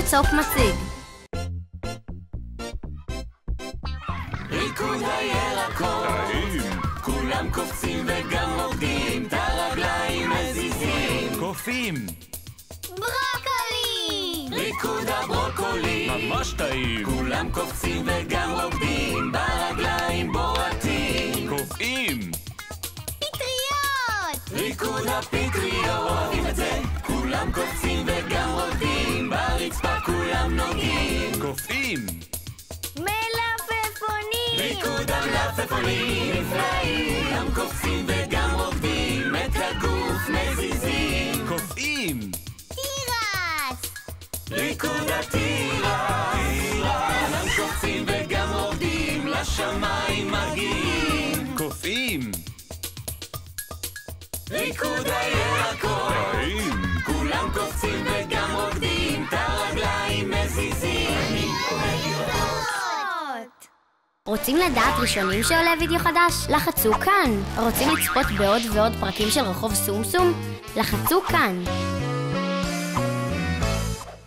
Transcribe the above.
פרוט סוף מציג. ריקוד הירקות, כולם קופצים וגם רוקדים, את הרגליים מזיזים, קופים. ברוקולי! ריקוד הברוקולי, ממש טעים. כולם קופצים וגם רוקדים, ברגליים בועטים, קופאים. פטריות! ריקוד הפטריות, אוהבים את זה, כולם קופצים וגם רוקדים, ברצפה כולם נוגעים, קופאים. מלפפונים! ריקוד המלפפונים נפלאים, כולם קופצים וגם רוקדים, את הגוף מזיזים, קופאים. תירס! ריקוד התירס, כולם קופצים וגם רוקדים, לשמיים מגיעים, קופאים. ריקוד הירקות, טעים. כולם קופצים וגם רוקדים, את הרגליים מזיזים, ריקוד הירקות. רוצים לדעת ראשונים שעולה וידאו חדש? לחצו כאן. רוצים לצפות בעוד ועוד פרקים של רחוב סומסום? לחצו כאן.